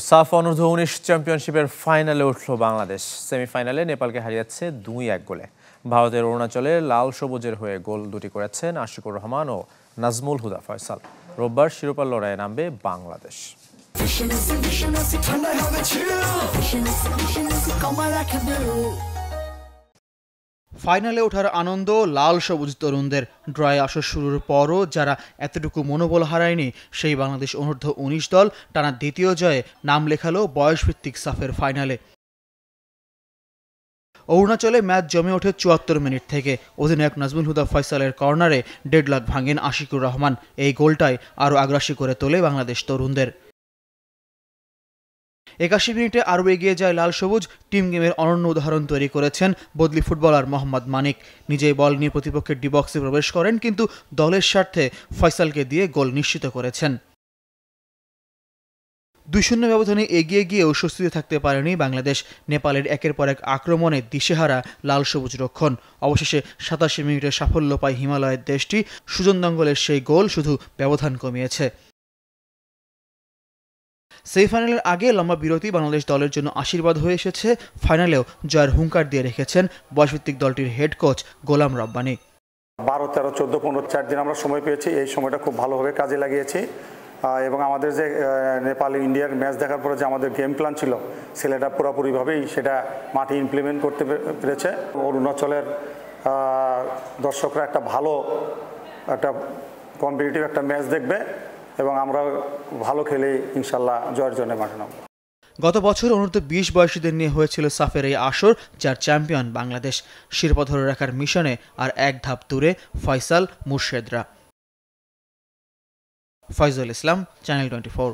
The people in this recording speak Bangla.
সাফ অনূর্ধ্ব ১৯ চ্যাম্পিয়নশিপের ফাইনালে উঠল বাংলাদেশ। সেমিফাইনালে নেপালকে হারিয়েছে ২-১ গোলে। ভারতের অরুণাচলে লাল সবুজের হয়ে গোল দুটি করেছেন আশিকুর রহমান ও নাজমুল হুদা ফয়সাল। রোববার শিরোপার লড়াইয়ে নামবে বাংলাদেশ। ফাইনালে ওঠার আনন্দ লাল সবুজ তরুণদের। ড্রয়ে আসর শুরুর পরও যারা এতটুকু মনোবল হারায়নি সেই বাংলাদেশ অনূর্ধ্ব ১৯ দল টানা দ্বিতীয় জয়ে নাম লেখালো বয়সভিত্তিক সাফের ফাইনালে। অরুণাচলে ম্যাচ জমে ওঠে ৭৪ মিনিট থেকে। অধিনায়ক নাজমুল হুদা ফয়সালের কর্নারে ডেডলক ভাঙেন আশিকুর রহমান। এই গোলটাই আরও আগ্রাসী করে তোলে বাংলাদেশ তরুণদের। ৮১ মিনিটে আরও এগিয়ে যায় লাল সবুজ। টিম গেমের অনন্য উদাহরণ তৈরি করেছেন বদলি ফুটবলার মোহাম্মদ মানিক। নিজেই বল নিয়ে প্রতিপক্ষের ডি বক্সে প্রবেশ করেন, কিন্তু দলের স্বার্থে ফয়সালকে দিয়ে গোল নিশ্চিত করেছেন। ২-০ ব্যবধানে এগিয়ে গিয়েও স্বস্তিতে থাকতে পারেনি বাংলাদেশ। নেপালের একের পর এক আক্রমণে দিশেহারা লাল সবুজ রক্ষণ। অবশেষে ৮৭ মিনিটে সাফল্য পায় হিমালয়ের দেশটি। সুজন দঙ্গলের সেই গোল শুধু ব্যবধান কমিয়েছে। সেমিফাইনালের আগে লম্বা বিরতি বাংলাদেশ দলের জন্য আশীর্বাদ হয়ে এসেছে। ফাইনালেও জয়ের হুঙ্কার দিয়ে রেখেছেন বয়সভিত্তিক দলটির হেড কোচ গোলাম রব্বানী। ১২, ১৩, ১৪, ১৫, ৪ দিন আমরা সময় পেয়েছি। এই সময়টা খুব ভালোভাবে কাজে লাগিয়েছি এবং আমাদের যে নেপাল ইন্ডিয়ার ম্যাচ দেখার পরে যে আমাদের গেম প্ল্যান ছিল সেটা পুরোপুরিভাবেই সেটা মাঠে ইমপ্লিমেন্ট করতে পেরেছে। অরুণাচলের দর্শকরা একটা ভালো একটা কম্পিটিটিভ একটা ম্যাচ দেখবে এবং আমরা ভালো খেলে ইনশাল্লাহ জয়ের জন্য মাঠে নামব। গত বছর অনূর্ধ্ব ২০ বয়সীদের নিয়ে হয়েছিল সাফের এই আসর, যার চ্যাম্পিয়ন বাংলাদেশ। শিরোপা ধরে রাখার মিশনে আর এক ধাপ দূরে ফয়সাল মুর্শেদরা। ফয়জুল ইসলাম, চ্যানেল 24।